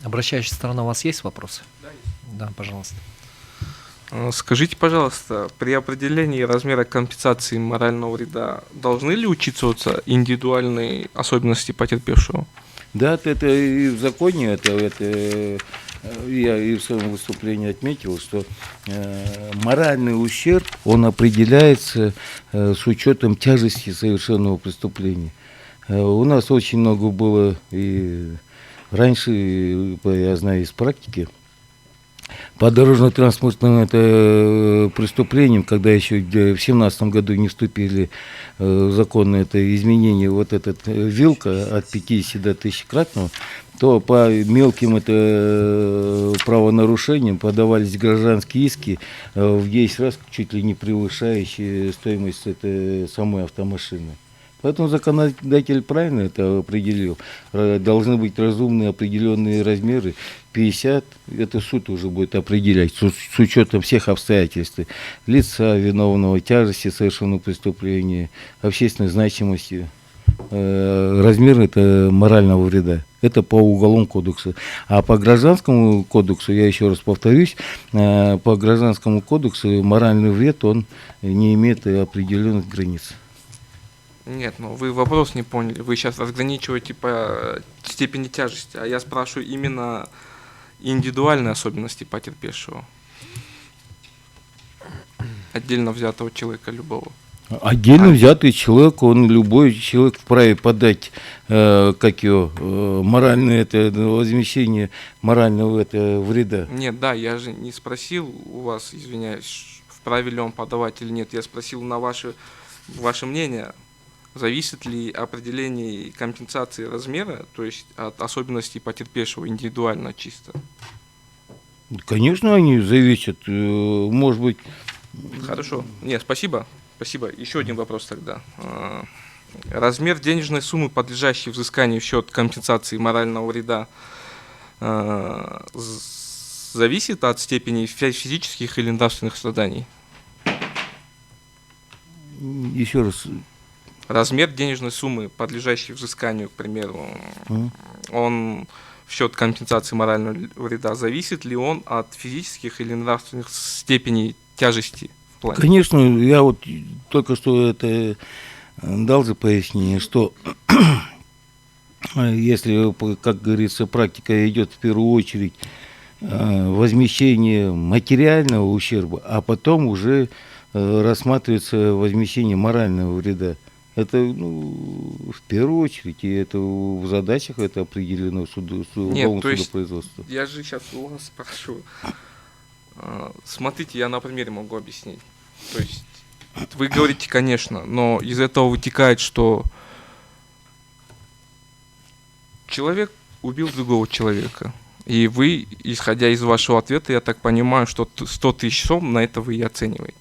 Обращающая сторона, у вас есть вопросы? Да, есть. Да, пожалуйста. Скажите, пожалуйста, при определении размера компенсации морального вреда должны ли учитываться индивидуальные особенности потерпевшего? Да, это и в законе, я и в своем выступлении отметил, что моральный ущерб, он определяется с учетом тяжести совершенного преступления. У нас очень много было и раньше, я знаю из практики, по дорожно-транспортным преступлениям, когда еще в 2017 году не вступили в закон это изменение, вот этот вилка от 50 до 1000-кратного, то по мелким правонарушениям подавались гражданские иски в 10 раз чуть ли не превышающие стоимость этой самой автомашины. Поэтому законодатель правильно это определил. Должны быть разумные определенные размеры. 50, это суд уже будет определять с учетом всех обстоятельств. Лица виновного, тяжести совершенного преступления, общественной значимости. Размер это морального вреда. Это по Уголовному кодексу. А по Гражданскому кодексу, я еще раз повторюсь, по Гражданскому кодексу моральный вред, он не имеет определенных границ. Нет, ну вы вопрос не поняли. Вы сейчас разграничиваете по степени тяжести, а я спрашиваю именно индивидуальные особенности потерпевшего. Отдельно взятого человека любого. Отдельно взятый человек, любой человек вправе подать моральное возмещение морального вреда. Нет, да, я же не спросил у вас, извиняюсь, вправе ли он подавать или нет. Я спросил на ваше мнение. Зависит ли определение компенсации размера, то есть от особенностей потерпевшего индивидуально чисто? Конечно, они зависят. Может быть. Хорошо. Нет, спасибо. Спасибо. Еще один вопрос тогда. Размер денежной суммы, подлежащей взысканию в счет компенсации морального вреда, зависит от степени физических или нравственных страданий? Еще раз. Размер денежной суммы, подлежащей взысканию, к примеру, он в счет компенсации морального вреда, зависит ли он от физических или нравственных степеней тяжести в плане? Конечно, я вот только что это дал за пояснение, что если, как говорится, практика идет в первую очередь возмещение материального ущерба, а потом уже рассматривается возмещение морального вреда. Это в первую очередь, и это в задачах это определено уголовным судопроизводством. Я же сейчас у вас спрашиваю. Смотрите, я на примере могу объяснить. То есть вы говорите, конечно, но из этого вытекает, что человек убил другого человека. И вы, исходя из вашего ответа, я так понимаю, что 100 тысяч сом на это вы и оцениваете.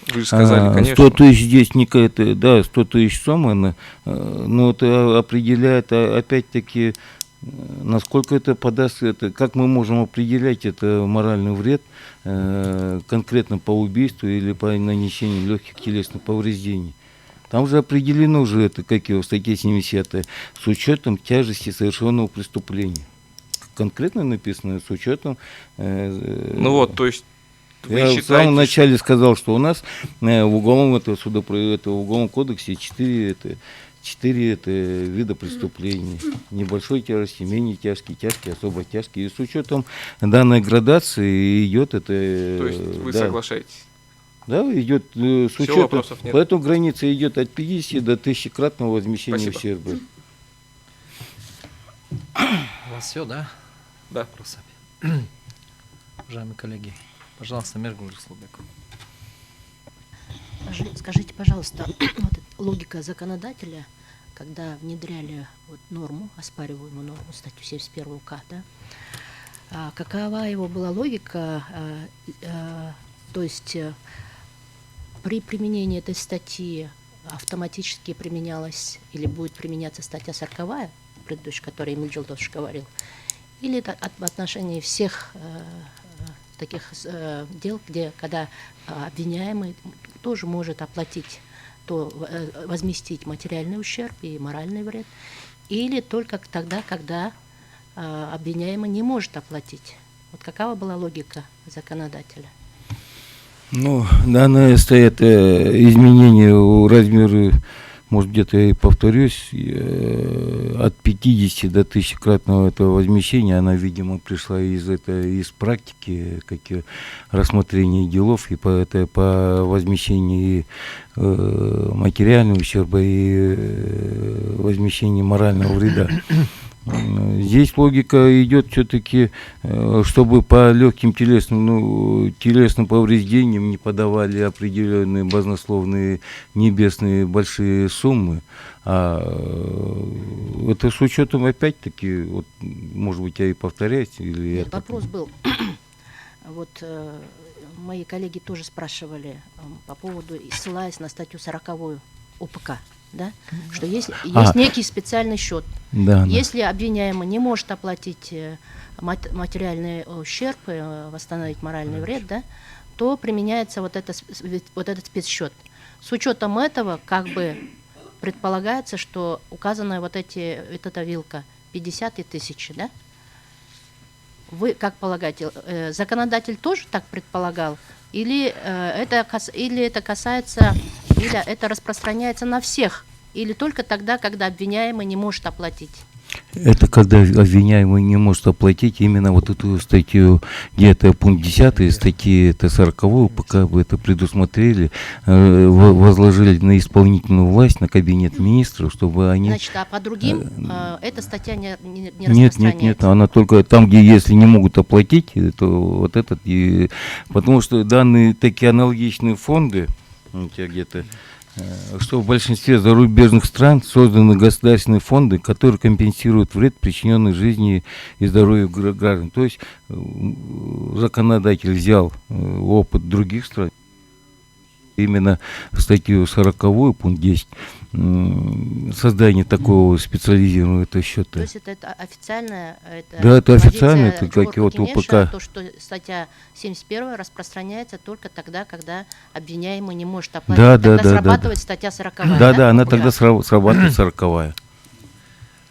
Вы же сказали, конечно. 100 тысяч здесь не какая-то, да, 100 тысяч сом, но это определяет, опять-таки, насколько это подаст, как мы можем определять это моральный вред конкретно по убийству или по нанесению легких телесных повреждений. Там же определено уже это, в статье 70, с учетом тяжести совершенного преступления. Конкретно написано, с учетом... то есть вы я в самом начале сказал, что у нас в Уголовном кодексе 4 вида преступлений. Небольшой тяжести, менее тяжкие, тяжкие, особо тяжкие. И с учетом данной градации идет это... То есть вы соглашаетесь? Да, идет с учетом. Поэтому граница идет от 50 до 1000-кратного возмещения ущерба. У вас все, да? Да. Уважаемые коллеги, пожалуйста, Мергуль Слубек. Скажите, пожалуйста, логика законодателя, когда внедряли норму, оспариваемую норму, статью 71 УК, да, какова его была логика, то есть при применении этой статьи автоматически применялась или будет применяться статья 40, предыдущая, о которой Эмиль Желтович говорил, или в отношении всех таких дел, когда обвиняемый тоже может оплатить, возместить материальный ущерб и моральный вред, или только тогда, когда обвиняемый не может оплатить. Вот какова была логика законодателя? Ну, данное стоит изменение в размере, может, где-то я и повторюсь, от 50 до 1000-кратного этого возмещения, она, видимо, пришла из практики, как и рассмотрения делов, и по возмещению материального ущерба и возмещению морального вреда. Здесь логика идет все-таки, чтобы по легким телесным повреждениям не подавали определенные баснословные небесные большие суммы. А это с учетом, опять-таки, вот, может быть, я и повторяюсь. Или Нет, это... вопрос был. Вот мои коллеги тоже спрашивали по поводу, ссылаясь на статью 40 УПК, да, что есть некий специальный счет. Да, Если обвиняемый не может оплатить материальный ущерб, восстановить моральный вред, да, то применяется вот этот спецсчет. С учетом этого, как бы предполагается, что указана вот эта вилка 50 и 1000, да? Вы как полагаете, законодатель тоже так предполагал? Или это касается, или это распространяется на всех? Или только тогда, когда обвиняемый не может оплатить? Это когда обвиняемый не может оплатить именно вот эту статью, где это пункт 10 статьи, это 40 пока бы это предусмотрели, возложили на исполнительную власть, на кабинет министров, чтобы они... Значит, а по другим эта статья не распространяется? Нет, она только там, где если не могут оплатить, то вот этот, потому что данные такие аналогичные фонды, у тебя где-то, что в большинстве зарубежных стран созданы государственные фонды, которые компенсируют вред, причиненный жизни и здоровью граждан. То есть законодатель взял опыт других стран, именно статью 40, пункт 10, создание такого специализированного этого счета. То есть это официальная... Да, это официально, это как и вот УПК. То, что статья 71 распространяется только тогда, когда обвиняемый не может оплатить. Тогда срабатывает статья 40. Да, она тогда срабатывает 40.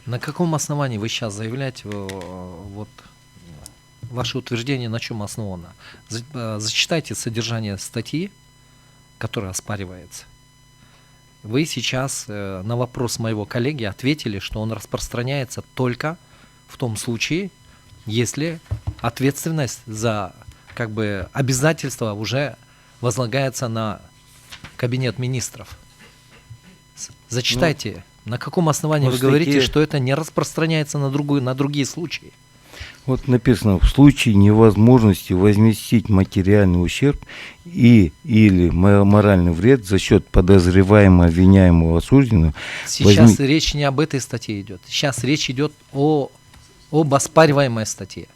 На каком основании вы сейчас заявляете вот ваше утверждение, на чем основано? Зачитайте содержание статьи, которая оспаривается. Вы сейчас на вопрос моего коллеги ответили, что он распространяется только в том случае, если ответственность за как бы обязательства уже возлагается на кабинет министров. Зачитайте, на каком основании вы говорите, что это не распространяется на другие случаи? Вот написано, в случае невозможности возместить материальный ущерб или моральный вред за счет подозреваемого, обвиняемого, осужденного. Сейчас речь не об этой статье идет. Сейчас речь идет об оспариваемой статье.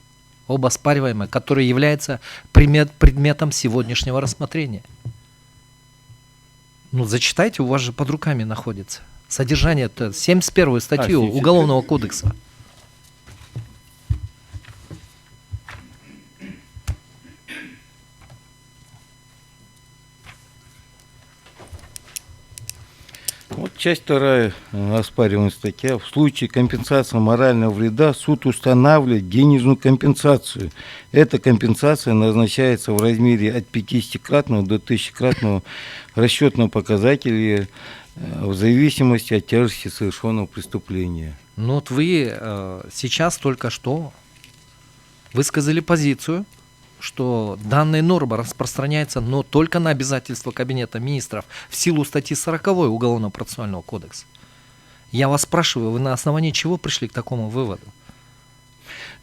Об оспариваемой, которая является предметом сегодняшнего рассмотрения. Ну, зачитайте, у вас же под руками находится. Содержание 71-ю статью Уголовного кодекса. Вот часть 2 оспариваемая статья. В случае компенсации морального вреда суд устанавливает денежную компенсацию. Эта компенсация назначается в размере от 50-кратного до 1000-кратного расчетного показателя в зависимости от тяжести совершенного преступления. Ну вот вы сейчас только что высказали позицию, что данная норма распространяется, но только на обязательства Кабинета министров в силу статьи 40 Уголовного процессуального кодекса. Я вас спрашиваю, вы на основании чего пришли к такому выводу?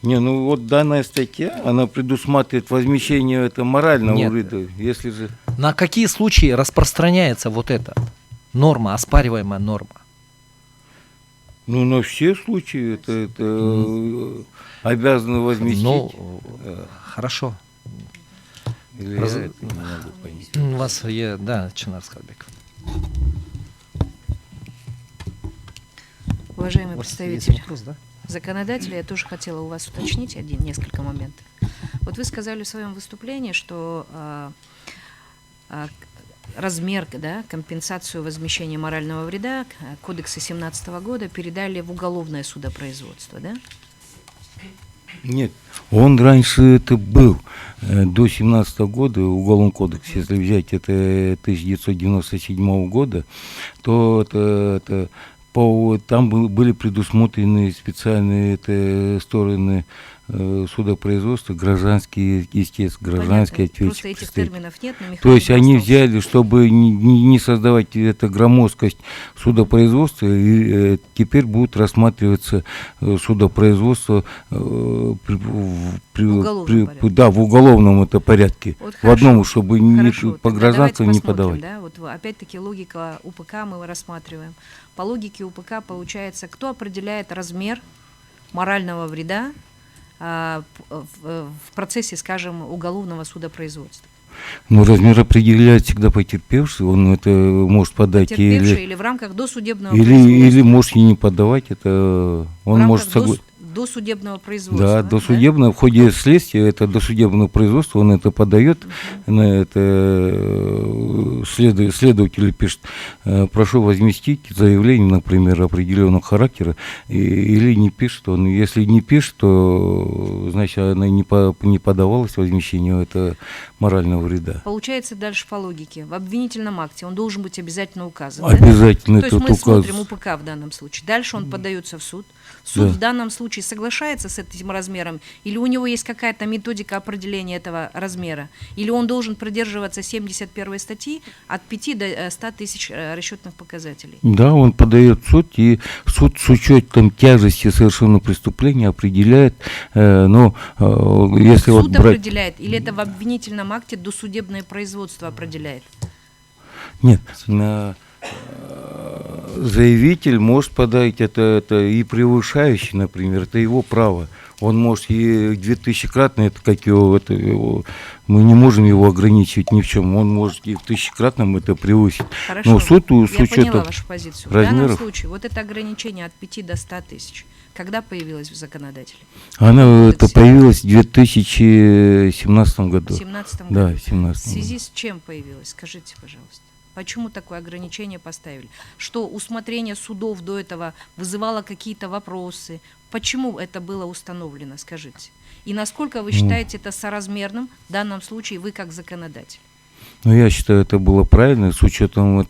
Не, ну вот данная статья, она предусматривает возмещение этого морального вреда. Если же... На какие случаи распространяется вот эта норма, оспариваемая норма? Ну, на все случаи это обязаны возместить. Ну, хорошо. Или я это не могу понять. У вас, да, Чинар Скалбек. Уважаемый представитель Вопрос, да? законодателя, я тоже хотела у вас уточнить несколько моментов. Вот вы сказали в своем выступлении, что размер, да, компенсацию возмещения морального вреда Кодекса 2017 года передали в уголовное судопроизводство, да? Нет, он раньше это был. До 17 года Уголовный кодекс, если взять это 1997 года, то там были предусмотрены специальные стороны судопроизводства, гражданские, естественно, гражданские Понятно. Просто ответчики. этих терминов нет, но То есть механизм они остался. взяли, чтобы не создавать это громоздкость судопроизводства, и теперь будет рассматриваться судопроизводство в уголовном порядке. да, в уголовном это порядке. Вот В одном, хорошо. чтобы Хорошо. по Тогда гражданству давайте не посмотрим, подавать. да, вот опять-таки логика УПК мы рассматриваем. По логике УПК получается, кто определяет размер морального вреда в процессе, скажем, уголовного судопроизводства? Но размер определяет всегда потерпевший, он это может подать Потерпевший или в рамках досудебного или производства? может и не подавать, это он в может рамках согласиться. досудебного производства. Да, досудебное, в ходе следствия, это досудебное производство, он это подает, на это следователь пишет, прошу возместить заявление, например, определенного характера, или не пишет, он, если не пишет, то, значит, она не подавалась возмещению, это морального вреда. Получается дальше по логике. В обвинительном акте он должен быть обязательно указан. Да? Обязательно То есть этот мы указ. смотрим УПК в данном случае. Дальше он подается в суд. Суд Да. в данном случае соглашается с этим размером, или у него есть какая-то методика определения этого размера, или он должен придерживаться 71 статьи от 5 до 100 тысяч расчетных показателей. Да, он подает в суд, и суд с учетом тяжести совершенного преступления определяет, если Суд вот брать... определяет, или это в обвинительном акте досудебное производство определяет? Нет, заявитель может подать это и превышающий, например, это его право. Он может и 2000-кратно, это как мы не можем его ограничивать ни в чем. Он может и в 1000-кратном это превысить. Хорошо, Но суд с я поняла учетом вашу позицию. В данном размеров, случае вот это ограничение от 5 до 100 тысяч, когда появилось в законодателе? она это Кодексе. появилась в 2017 году. В 2017 году. Да, в В 2017 году. связи с чем появилось? Скажите, пожалуйста. Почему такое ограничение поставили? Что усмотрение судов до этого вызывало какие-то вопросы? Почему это было установлено, скажите? И насколько вы считаете это соразмерным в данном случае вы как законодатель? Ну, я считаю, это было правильно, с учетом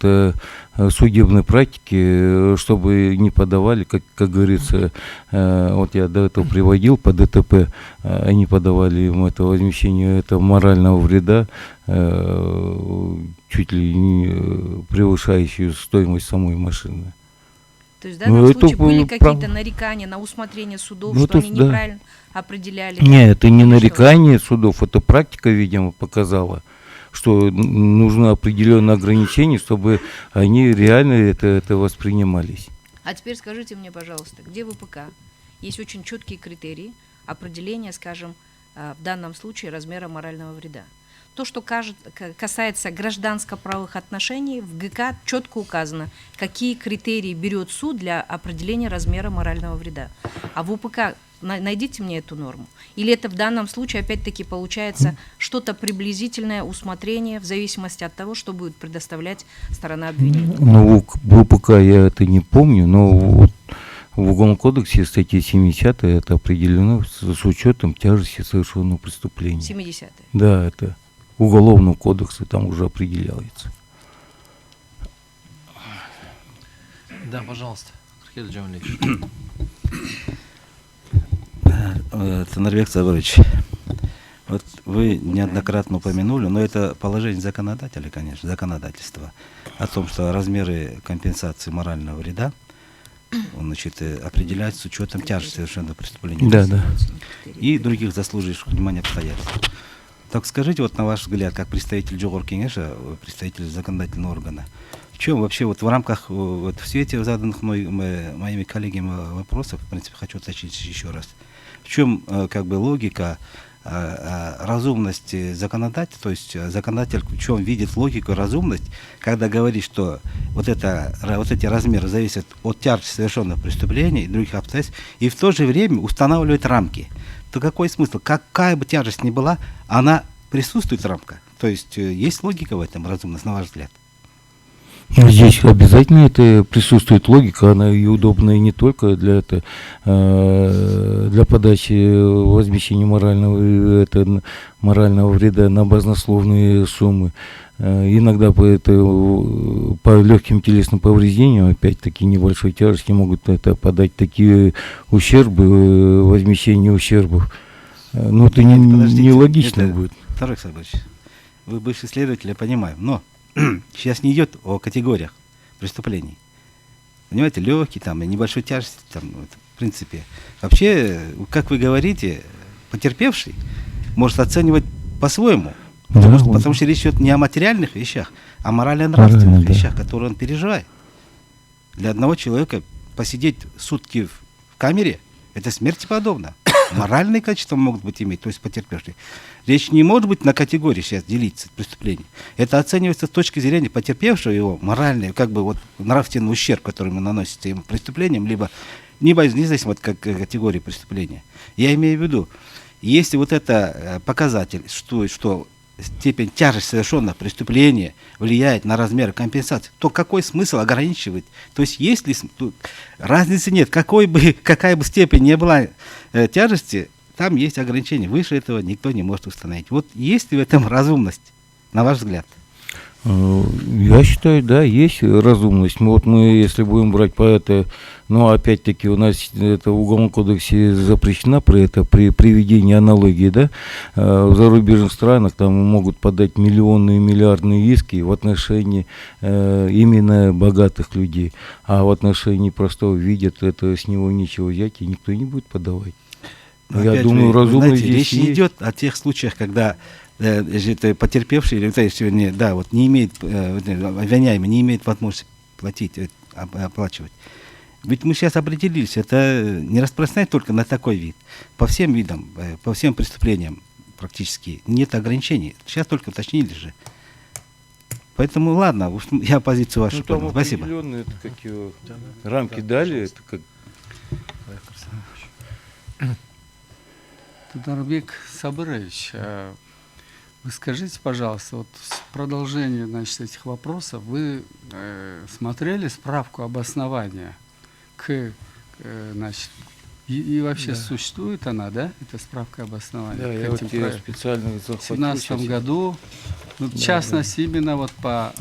судебной практики, чтобы не подавали, как говорится, вот я до этого приводил по ДТП, они подавали им это возмещение этого морального вреда, чуть ли не превышающую стоимость самой машины. То есть в данном это случае были прав- какие-то нарекания на усмотрение судов, Ну, что это они да. неправильно определяли? Нет, это не Или что? нарекание судов, это практика, видимо, показала, что нужно определенные ограничения, чтобы они реально это воспринимались. А теперь скажите мне, пожалуйста, где в УПК есть очень четкие критерии определения, скажем, в данном случае размера морального вреда? То, что касается гражданско-правовых отношений, в ГК четко указано, какие критерии берет суд для определения размера морального вреда. А в УПК найдите мне эту норму. Или это в данном случае, опять-таки, получается что-то приблизительное усмотрение в зависимости от того, что будет предоставлять сторона обвинения? Ну, в УПК я это не помню, но вот в Уголовном кодексе статья 70 это определено с учетом тяжести совершенного преступления. 70-е. Да, это Уголовного кодекса там уже определяется. Да, пожалуйста, Архип Джамалевич. Танарбек Сабырович, вот вы неоднократно упомянули, но это положение законодателя, конечно, законодательства, о том, что размеры компенсации морального вреда, он, значит, определяется с учетом тяжести совершенного преступления Да, да. и других заслуживающих внимания обстоятельств. Так скажите, вот на ваш взгляд, как представитель Джогор Кенеша, представитель законодательного органа, в чем вообще вот в рамках, вот в свете заданных моими коллегами вопросов, в принципе, хочу уточнить еще раз, в чем как бы логика, разумность законодателя, то есть законодатель в чем видит логику, разумность, когда говорит, что вот эти размеры зависят от тяжести совершенного преступления и других обстоятельств, и в то же время устанавливает рамки. То какой смысл? Какая бы тяжесть ни была, она присутствует рамка. То есть есть логика в этом, разумность, на ваш взгляд? Здесь обязательно это присутствует логика, она и удобная не только для подачи возмещения морального вреда на баснословные суммы. Иногда по легким телесным повреждениям, опять-таки небольшой тяжести, могут это подать такие ущербы, возмещение ущербов. Но это Подождите, нелогично это- будет. Второй Александрович, вы бывший следователь, я понимаю, но сейчас не идет о категориях преступлений. Понимаете, легкий там и небольшой тяжести, там, вот, в принципе. Вообще, как вы говорите, потерпевший может оценивать по-своему. Да, Потому что речь идет не о материальных вещах, а о морально-нравственных Морально, да. вещах, которые он переживает. Для одного человека посидеть сутки в камере — это смерти подобно. Моральные качества могут быть иметь, то есть потерпевший. Речь не может быть на категории сейчас делиться преступление. Это оценивается с точки зрения потерпевшего его моральный, как бы вот нравственный ущерб, который ему наносится ему преступлением, либо независимо от категории преступления. Я имею в виду, если вот это показатель, что степень тяжести совершенного преступления влияет на размер компенсации, то какой смысл ограничивать? То есть если разницы нет, какая бы степень ни была тяжести, там есть ограничения. Выше этого никто не может установить. Вот есть ли в этом разумность, на ваш взгляд? Я считаю, да, есть разумность. Мы, если будем брать по это, но опять-таки у нас это в Уголовном кодексе запрещено при приведении аналогии, да, в зарубежных странах там могут подать миллионные, миллиардные иски в отношении именно богатых людей, а в отношении простого видят, это с него нечего взять и никто не будет подавать. Но Я опять думаю, же, вы разумность знаете, здесь речь не есть. идет о тех случаях, когда это потерпевший, или сегодня, да, вот не имеет, обвиняемый не имеет возможности платить, оплачивать. Ведь мы сейчас определились, это не распространяется только на такой вид. По всем видам, по всем преступлениям практически нет ограничений. Сейчас только уточнили же. Поэтому ладно, уж я позицию вашу там понял. Спасибо. определенные рамки дали, это как Тударбек Сабырович, вы скажите, пожалуйста, вот в продолжение, значит, этих вопросов, вы смотрели справку обоснования значит, и вообще Да. существует она, да, эта справка обоснования? Да, к я вот этим ее проектам? специально В захватил. 2017 сейчас. году, ну, в Да, частности, именно вот по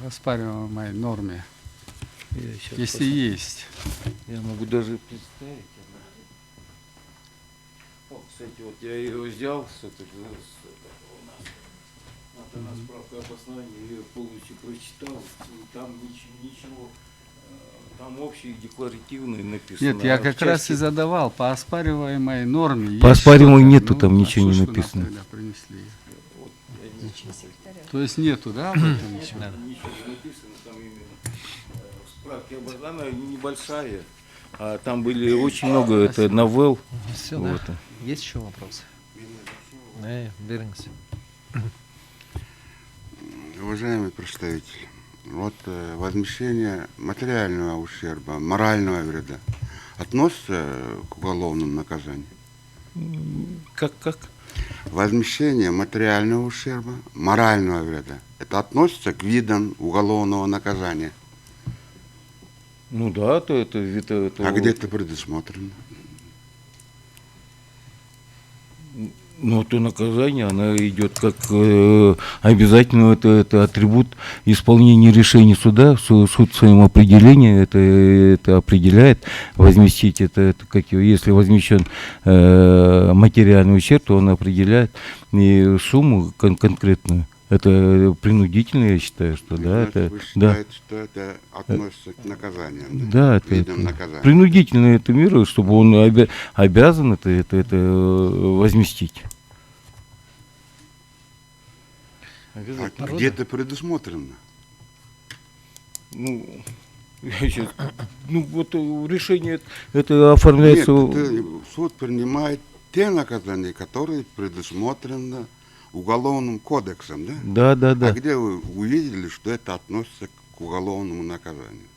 оспариваемой норме, Я щас если посмотрю. есть. Я могу даже представить. Вот, кстати, вот я ее взял с этого у нас. Вот она справка обоснования, я ее полностью прочитал. И там ничего, там общие декларативные написано. Нет, я а в как раз и части- задавал по оспариваемой норме. По есть оспариваемой что-то? нету, там ничего а не что ж вы нам написано. тогда принесли? Вот, я не- То есть нету, да, об этом ничего? Ничего не написано, там именно справки она небольшая, а там были очень много это новелл. Все, Вот. да? Есть еще вопросы? Вернемся. Уважаемый представитель, вот возмещение материального ущерба, морального вреда относится к уголовному наказанию? Как? Возмещение материального ущерба, морального вреда, это относится к видам уголовного наказания? Ну да, то это А где это предусмотрено? Ну, то наказание, оно идет как обязательно, это атрибут исполнения решений суда. Суд в своем определении это определяет. Возместить это как если возмещен материальный ущерб, то он определяет и сумму конкретную. Это принудительно, я считаю, что да, Значит, это вы да. считаете, что это относится к наказаниям? Да, К видам это наказания? принудительно это мера, чтобы он обязан это возместить. А где это предусмотрено? Ну, я щас- ну вот решение это оформляется. Нет, это суд принимает те наказания, которые предусмотрены Уголовным кодексом, да? Да. А где вы увидели, что это относится к уголовному наказанию?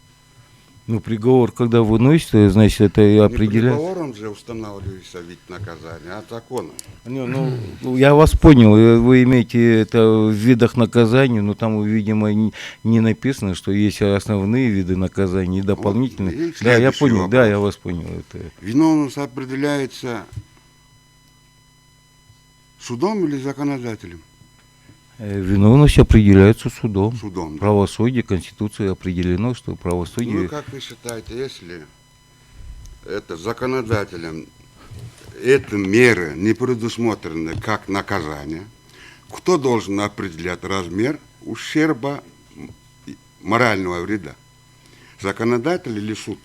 Ну, приговор, когда выносится, значит, это и Не определяет. приговором же устанавливается вид наказания, а законом. Не, ну, я вас понял, вы имеете это в видах наказаний, но там, видимо, не написано, что есть основные виды наказаний и дополнительные. и Да, я следующий понял, да, вопрос. я вас понял. Это... Виновность определяется судом или законодателем? Виновность определяется судом. Судом. Да. Правосудие, Конституция определено, что Ну, правосудие... как вы считаете, если это законодателем, эти меры не предусмотрены как наказание, кто должен определять размер ущерба морального вреда? Законодатель или суд?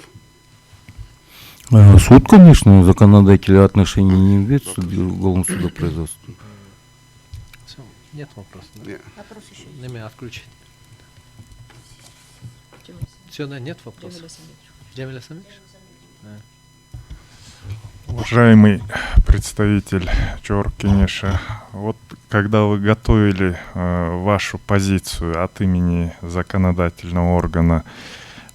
Суд, конечно, законодателя отношения не имеет к уголовному судопроизводству. Всё, нет вопросов. Да? Нет. Вопрос еще есть. На меня отключить. Тем- Все, да, нет вопросов. Джамиля Самедович. Джамиля Самедович? Уважаемый представитель Чоркинеша, вот когда вы готовили вашу позицию от имени законодательного органа,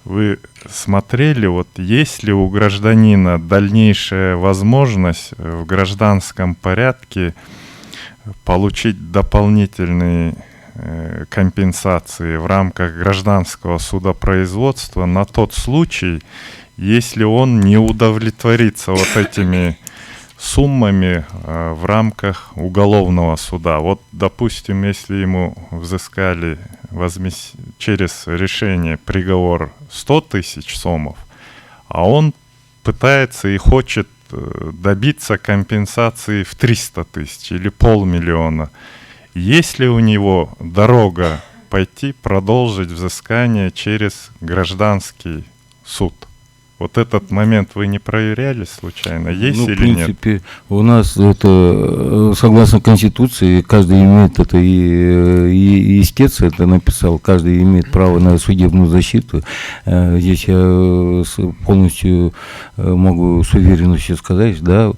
вы смотрели, вот есть ли у гражданина дальнейшая возможность в гражданском порядке получить дополнительные компенсации в рамках гражданского судопроизводства на тот случай, если он не удовлетворится вот этими суммами в рамках уголовного суда. Вот, допустим, если ему взыскали через решение приговор 100 тысяч сомов, а он пытается и хочет добиться компенсации в 300 тысяч или 500 000, есть ли у него дорога пойти продолжить взыскание через гражданский суд? Вот этот момент вы не проверяли случайно, есть Ну, в или нет? принципе, у нас это, согласно Конституции, каждый имеет это, и истец это написал, каждый имеет право на судебную защиту. Здесь я полностью могу с уверенностью сказать, да,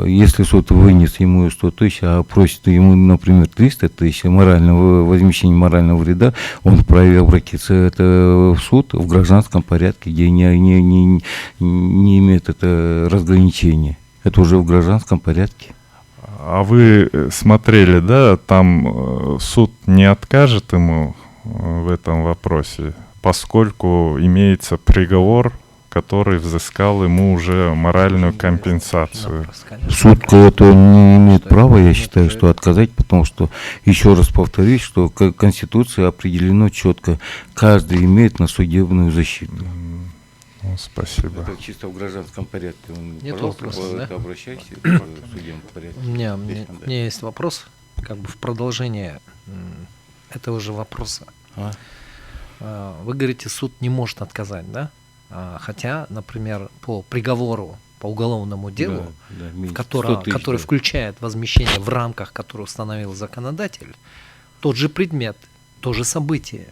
если суд вынес ему 100 тысяч, а просит ему, например, 300 тысяч возмещения морального вреда, он вправе обратиться это в суд в гражданском порядке, где не имеет это разграничения. Это уже в гражданском порядке. А вы смотрели, да, там суд не откажет ему в этом вопросе, поскольку имеется приговор, который взыскал ему уже моральную компенсацию. Вопрос, конечно. Суд кого-то не имеет права, я считаю, что отказать, потому что, еще раз повторюсь, что Конституция определено четко, каждый имеет на судебную защиту. Ну, спасибо. Это чисто в гражданском порядке. Нет Пожалуйста, вопросов, да? обращайся в судебном порядке. У меня Да. есть вопрос, как бы в продолжение этого же вопроса. Вы говорите, суд не может отказать, да? Хотя, например, по приговору, по уголовному делу, Да, меньше. 100 который тысяч, да. включает возмещение в рамках, которое установил законодатель, тот же предмет, то же событие.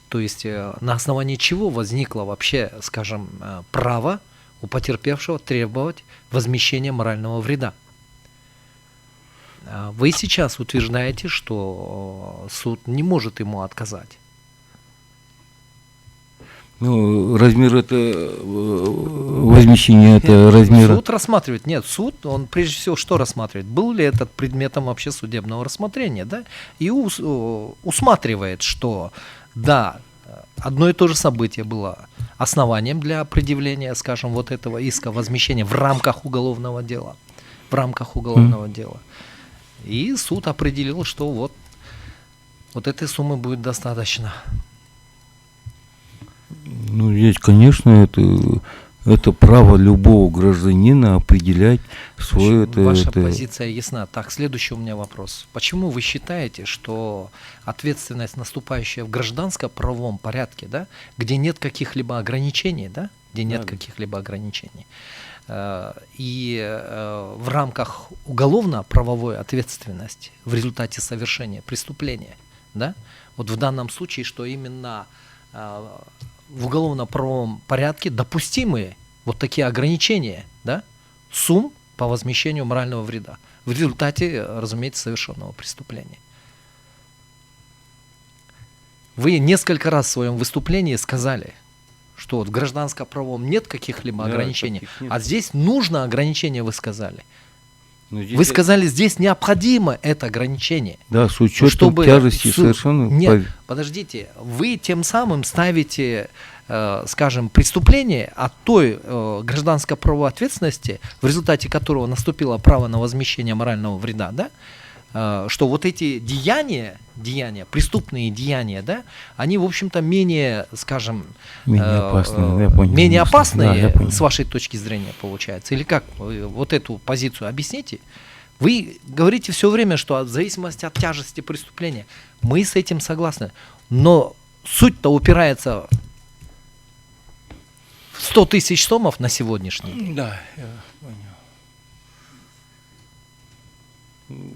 То есть на основании чего возникло вообще, скажем, право у потерпевшего требовать возмещения морального вреда? Вы сейчас утверждаете, что суд не может ему отказать. Ну, размер это возмещение это размера. Суд рассматривает. Нет, суд, он прежде всего что рассматривает? Был ли этот предметом вообще судебного рассмотрения, да? И усматривает, что да, одно и то же событие было основанием для предъявления, скажем, вот этого иска возмещения в рамках уголовного дела. Дела. И суд определил, что вот этой суммы будет достаточно. Ну, здесь, конечно, это право любого гражданина определять свое... Ваша позиция ясна. Так, следующий у меня вопрос. Почему вы считаете, что ответственность, наступающая в гражданско-правовом порядке, да, где нет каких-либо ограничений, да, и в рамках уголовно-правовой ответственности в результате совершения преступления, да, вот в данном случае, что именно в уголовно-правовом порядке допустимые вот такие ограничения, да, сумм по возмещению морального вреда в результате, разумеется, совершенного преступления. Вы несколько раз в своем выступлении сказали, что вот в гражданско-правовом нет каких-либо Да, ограничений, таких нет. а здесь нужно ограничение, вы сказали. Но здесь Вы сказали, здесь необходимо это ограничение. Да, с учетом Чтобы тяжести су- совершенно... Нет, подождите, вы тем самым ставите, скажем, преступление от той гражданско-правовой ответственности, в результате которого наступило право на возмещение морального вреда, да, что вот эти деяния, преступные деяния, да, они, в общем-то, менее, скажем, Менее опасные, я понял. менее опасные, Да, я понял. с вашей точки зрения, получается. Или как? Вы вот эту позицию объясните. Вы говорите все время, что в зависимости от тяжести преступления. Мы с этим согласны. Но суть-то упирается в 100 тысяч сомов на сегодняшний день. Да, я понял.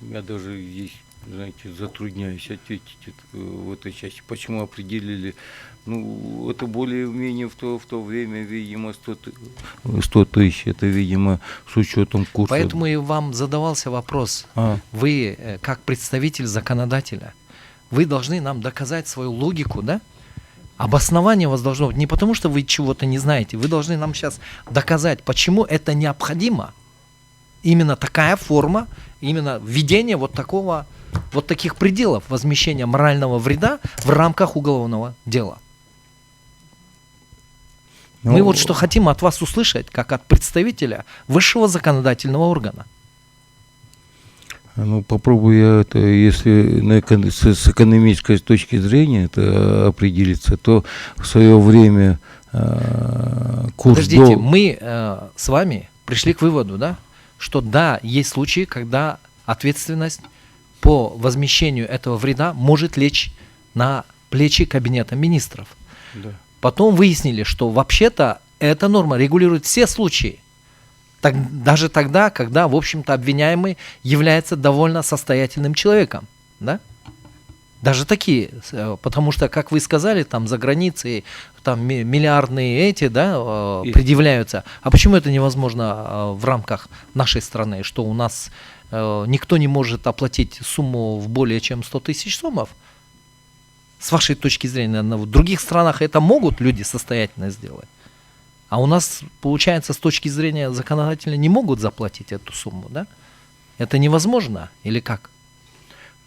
Я даже здесь, знаете, затрудняюсь ответить в этой части. Почему определили? Ну, это более-менее в то время, видимо, 100 тысяч. Это, видимо, с учетом курса. Поэтому и вам задавался вопрос. Вы, как представитель законодателя, вы должны нам доказать свою логику, да? Обоснование у вас должно быть не потому, что вы чего-то не знаете. Вы должны нам сейчас доказать, почему это необходимо. Именно такая форма, именно введение вот таких пределов возмещения морального вреда в рамках уголовного дела. Мы Ну, вот что хотим от вас услышать, как от представителя высшего законодательного органа. Ну, попробую я это, если с экономической точки зрения это определиться, то в свое время курс Подождите, мы с вами пришли к выводу, да, что да, есть случаи, когда ответственность по возмещению этого вреда может лечь на плечи Кабинета министров. Да. Потом выяснили, что вообще-то эта норма регулирует все случаи. Даже тогда, когда, в общем-то, обвиняемый является довольно состоятельным человеком. Да? Даже такие, потому что, как вы сказали, там за границей там миллиардные эти, да, предъявляются. А почему это невозможно в рамках нашей страны, что у нас никто не может оплатить сумму в более чем 100 тысяч сомов? С вашей точки зрения, в других странах это могут люди состоятельно сделать. А у нас, получается, с точки зрения законодателя не могут заплатить эту сумму, да? Это невозможно или как?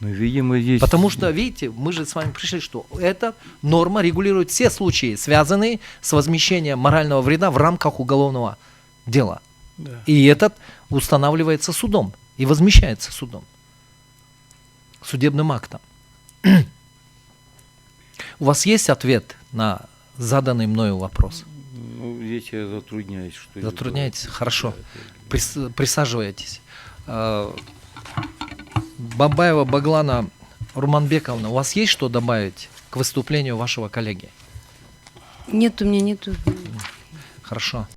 Ну, видимо, здесь... Потому что, видите, мы же с вами пришли, что эта норма регулирует все случаи, связанные с возмещением морального вреда в рамках уголовного дела. Да. И этот устанавливается судом и возмещается судом, судебным актом. У вас есть ответ на заданный мною вопрос? Ну, здесь я затрудняюсь. Что Затрудняетесь? Хорошо. Присаживайтесь. Бабаева Баглана Руманбековна, у вас есть что добавить к выступлению вашего коллеги? Нет, у меня нету. Хорошо.